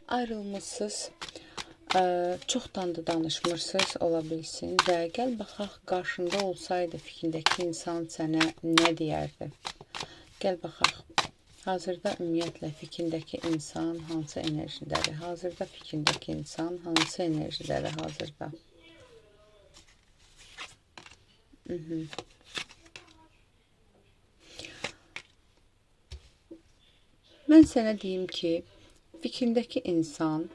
Ayrılmışsınız, çoxdan da danışmırsınız, ola bilsin və gəl baxaq, qarşında olsaydı fikrindəki insan sənə nə deyərdi? Gəl baxaq. Hazırda ümumiyyətlə fikrindəki insan hansı enerjidədir? Hazırda fikrindəki insan hansı enerjidədir hazırda? Mən sənə deyim ki, fikrindəki insan,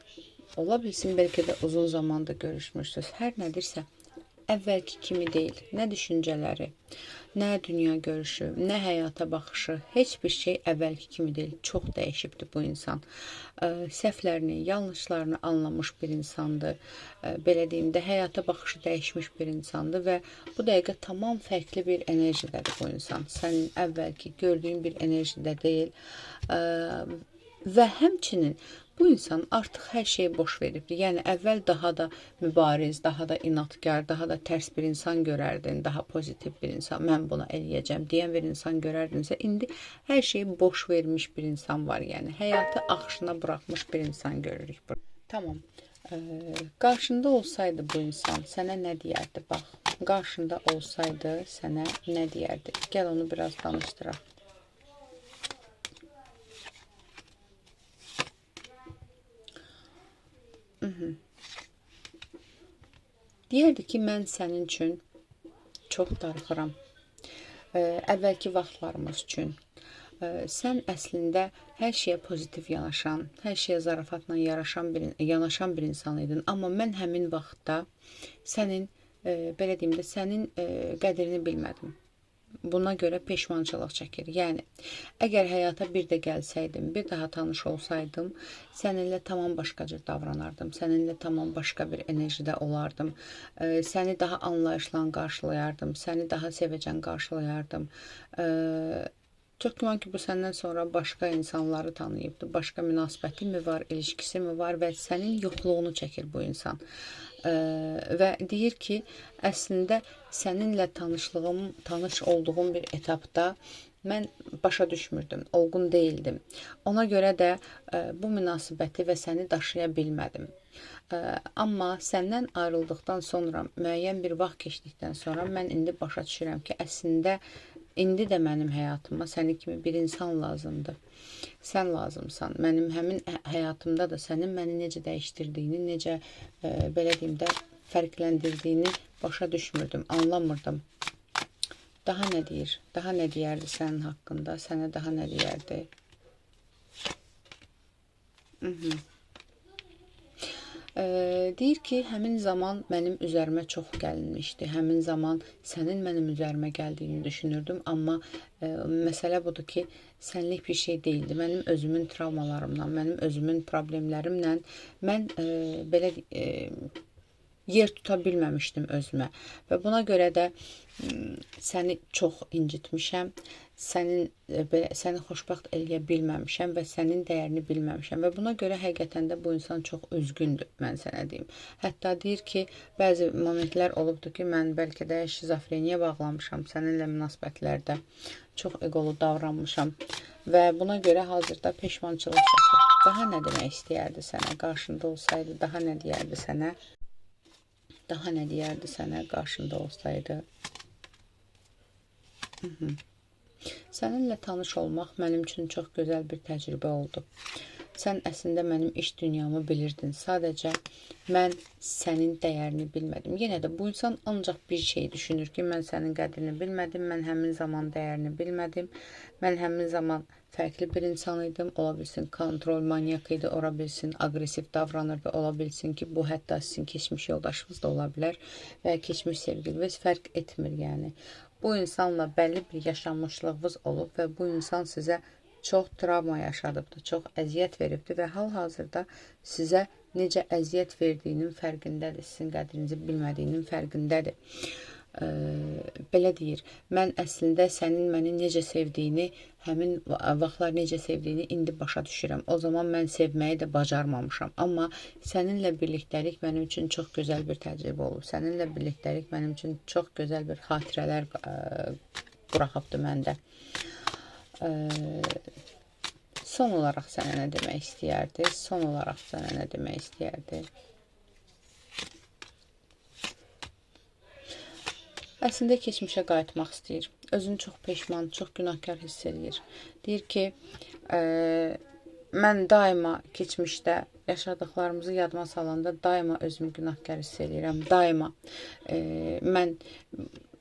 ola bilsin bəlkə də uzun zamanda görüşmürsünüz. Hər nədirsə, əvvəlki kimi deyil. Nə düşüncələri, nə dünya görüşü, nə həyata baxışı, heç bir şey əvvəlki kimi deyil. Çox dəyişibdir bu insan. Səhvlərini, yanlışlarını anlamış bir insandır. Belə deyim də, həyata baxışı dəyişmiş bir insandır və bu dəqiqə tamam fərqli bir enerjidədir bu insan. Sənin əvvəlki gördüyün bir enerjide deyil. Və həmçinin bu insan artıq hər şeyi boş veribdir. Yəni əvvəl daha da mübariz, daha da inadkar, daha da tərs bir insan görərdin, daha pozitiv bir insan, mən buna eləyəcəm deyən bir insan görərdinsə, indi hər şeyi boş vermiş bir insan var. Yəni həyatı axışına buraxmış bir insan görürük burada. Tamam. Qarşında olsaydı bu insan sənə nə deyərdi? Bax, qarşında olsaydı sənə nə deyərdi? Gəl onu biraz danışdıraq. Deyərdi ki, mən sənin üçün çox darıxıram. Əvvəlki vaxtlarımız üçün. Sən əslində hər şeyə pozitiv yanaşan, hər şeyə zarafatla yanaşan bir insan idin. Amma mən həmin vaxtda sənin, belə deyim də, sənin qədrini bilmədim. Buna görə peşmançılıq çəkir. Yəni, əgər həyata bir də gəlsəydim, bir daha tanış olsaydım, səninlə tamam başqa cür davranardım. Səninlə tamam başqa bir enerjidə olardım. Səni daha anlayışla qarşılayardım. Səni daha sevəcən qarşılayardım. Çox güman ki, bu səndən sonra başqa insanları tanıyıbdır. Başqa münasibəti mi var, ilişkisi mi var və sənin yoxluğunu çəkir bu insan. Və deyir ki, əslində səninlə tanış olduğum bir etapda mən başa düşmürdüm, olğun değildim. Ona görə də bu münasibəti və səni daşıya bilmədim. Amma səndən ayrıldıqdan sonra, müəyyən bir vaxt keçdikdən sonra mən indi başa düşürəm ki, əslində indi də mənim həyatıma səni kimi bir insan lazımdır. Sən lazımsan. Mənim həmin həyatımda da sənin məni necə dəyişdirdiyini, necə belə deyim də fərqləndirdiyini başa düşmürdüm, anlamırdım. Daha nə deyir? Daha nə deyərdi sənin haqqında? Sənə daha nə deyərdi? Deyir ki, həmin zaman mənim üzərimə çox gəlinmişdi. Həmin zaman sənin mənim üzərimə gəldiyini düşünürdüm. Amma məsələ budur ki, sənlik bir şey değildi. Mənim özümün travmalarımla, mənim özümün problemlərimlə mən belə yer tuta bilməmişdim özümə. Və buna görə də səni çox incitmişəm. Səni xoşbəxt eləyə bilməmişəm və sənin dəyərini bilməmişəm. Və buna görə həqiqətən də bu insan çox üzgündür, mən sənə deyim. Hətta deyir ki, bəzi momentlər olubdur ki, mən bəlkə də şizofreniya bağlamışam səninlə münasibətlərdə. Çox eqolu davranmışam. Və buna görə hazırda peşmançılıq çəkir. Daha nə demək istəyərdi sənə? Qarşında olsaydı daha nə deyərdi sənə? Daha nə deyərdi sənə qarşında olsaydı? Səninlə tanış olmaq mənim üçün çox gözəl bir təcrübə oldu. Sən əslində mənim iş dünyamı bilirdin. Sadəcə mən sənin dəyərini bilmədim. Yenə də bu insan ancaq bir şey düşünür ki, mən sənin qədrini bilmədim, mən həmin zaman dəyərini bilmədim. Mən həmin zaman fərqli bir insan idim. Ola bilsin kontrol manyak idi, ola bilsin aqressiv davranırdı, ola bilsin ki, bu hətta sizin keçmiş yoldaşınız da ola bilər və keçmiş sevgiliniz fərq etmir yəni. Bu insanla bəlli bir yaşanmışlığınız olub və bu insan sizə çox travma yaşadıbdır, çox əziyyət veribdir və hal-hazırda sizə necə əziyyət verdiyinin fərqindədir, sizin qədrinizi bilmədiyinin fərqindədir. Belə deyir, mən əslində sənin məni necə sevdiyini, həmin vaxtlar necə sevdiyini indi başa düşürəm. O zaman mən sevməyi də bacarmamışam. Amma səninlə birlikdəlik mənim üçün çox gözəl bir təcrübə olub. Səninlə birlikdəlik mənim üçün çox gözəl bir xatirələr buraxıbdır məndə. Son olaraq sənə nə demək istəyərdi? Son olaraq sənə nə demək istəyərdi? Əslində keçmişə qayıtmaq istəyir. Özünü çox peşman, çox günahkar hiss edir. Deyir ki, mən daima keçmişdə yaşadıqlarımızı yadıma salanda daima özümü günahkar hiss edirəm. Daima mən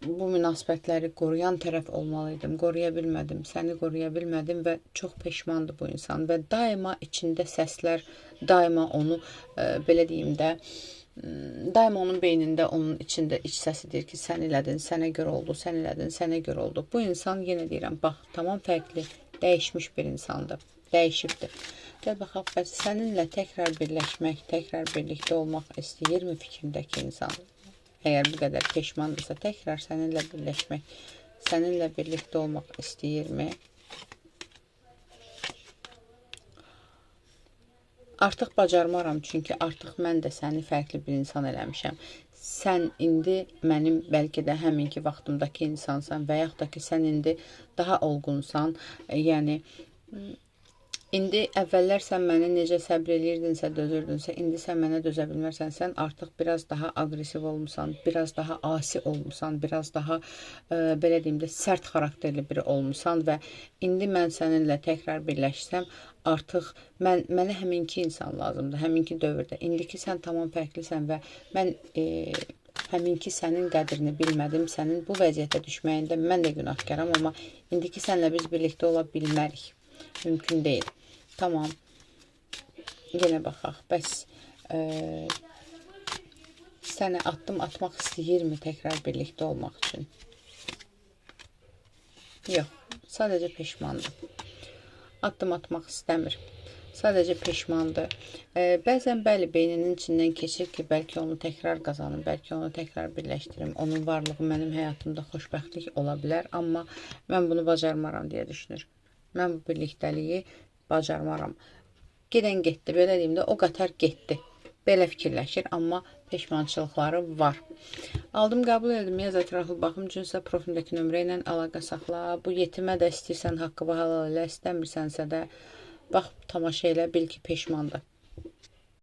bu münasibətləri qoruyan tərəf olmalıydım. Qoruya bilmədim, səni qoruya bilmədim və çox peşmandır bu insan. Və daima içində səslər, daima onu belə deyim də, daima onun beynində, onun içində iç səsi deyir ki, sən elədin, sənə görə oldu, sən elədin, sənə görə oldu. Bu insan, yenə deyirəm, bax, tamam fərqli, dəyişmiş bir insandır, dəyişibdir. Gəl baxaq, bəs səninlə təkrar birləşmək, təkrar birlikdə olmaq istəyirmi fikrindəki insan? Əgər bu qədər peşmandırsa, təkrar səninlə birləşmək, səninlə birlikdə olmaq istəyirmi? Artıq bacarmaram, çünki artıq mən də səni fərqli bir insan eləmişəm. Sən indi mənim bəlkə də həminki vaxtımdakı insansan və yaxud da ki, sən indi daha olğunsan. Yəni, indi əvvəllər sən mənə necə səbr eləyirdinsə, dözürdünsə, indi sən mənə dözə bilmərsən. Sən artıq biraz daha aqressiv olmusan, biraz daha asi olmusan, biraz daha, belə deyim də, sərt xarakterli biri olmusan və indi mən səninlə təkrar birləşsəm, artıq mənə həminki insan lazımdır, həminki dövrdə. İndiki sən tamam fərqlisən və mən həminki sənin qədrini bilmədim, sənin bu vəziyyətə düşməyində mən də günahkaram, amma indiki sənlə biz birlikdə ola bilmərik. Mümkün deyil. Tamam. Yenə baxaq. Bəs sənə addım atmaq istəyirmi təkrar birlikdə olmaq üçün? Yox. Sadəcə peşmandır. Addım atmaq istəmir. Sadəcə peşmandır. Bəzən bəli, beyninin içindən keçir ki, bəlkə onu təkrar qazanım, bəlkə onu təkrar birləşdirim. Onun varlığı mənim həyatımda xoşbəxtlik ola bilər, amma mən bunu bacarmaram deyə düşünür. Mən bu birlikdəliyi bacarmaram. Gedən getdi, belə deyim də, o qatar getdi. Belə fikirləşir, amma peşmançılıqları var. Aldım, qəbul edim, Yazat Rahul baxım üçünsə profildəki nömrə ilə əlaqə saxla. Bu yetimə də istəyirsən haqqı halal elə, istəmirsənsə də bax, tamaşa elə, bil ki, peşmandır.